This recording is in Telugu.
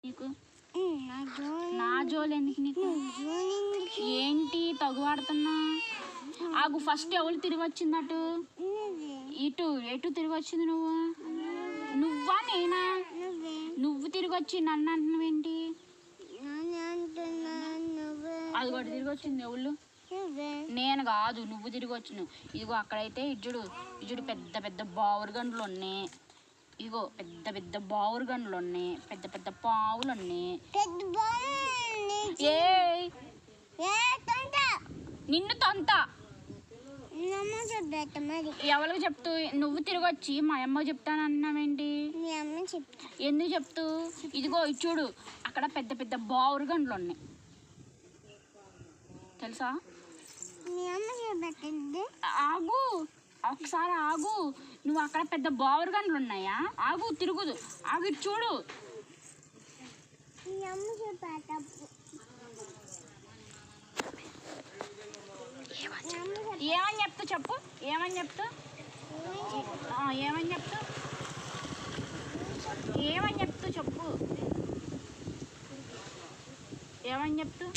నీకు నా జోలు ఎందుకు నీకు? ఏంటి తగువాడుతున్నా? ఆగు, ఫస్ట్ ఎవరు తిరిగి వచ్చిందటు? ఎటు తిరిగి వచ్చింది? నువ్వా నేనా? నువ్వు తిరిగి వచ్చి నన్ను అంటున్నావేంటి? అది కూడా తిరిగి వచ్చింది ఎవరు? నేను కాదు, నువ్వు తిరిగి వచ్చినావు. ఇదిగో అక్కడైతే ఇజుడు పెద్ద పెద్ద బావురుగండ్లు ఉన్నాయి. ఇగో పెద్ద పెద్ద బావురుగండ్లు ఉన్నాయి, పెద్ద పెద్ద పావులు ఉన్నాయి. నిన్ను తంత ఎవరికి చెప్తూ? నువ్వు తిరిగి వచ్చి మా అమ్మ చెప్తానన్నావేంటి? ఎందుకు చెప్తూ? ఇదిగో చూడు, అక్కడ పెద్ద పెద్ద బావురుగండ్లు ఉన్నాయి తెలుసా? ఆగు, ఒకసారి ఆగు. నువ్వు అక్కడ పెద్ద బావురుగండ్లు ఉన్నాయా? ఆగు, తిరుగుదు, ఆగు, చూడు. ఏమని చెప్తూ చెప్పు? ఏమని చెప్తూ? ఏమని చెప్తూ? ఏమని చెప్తూ చెప్పు? ఏమని చెప్తూ?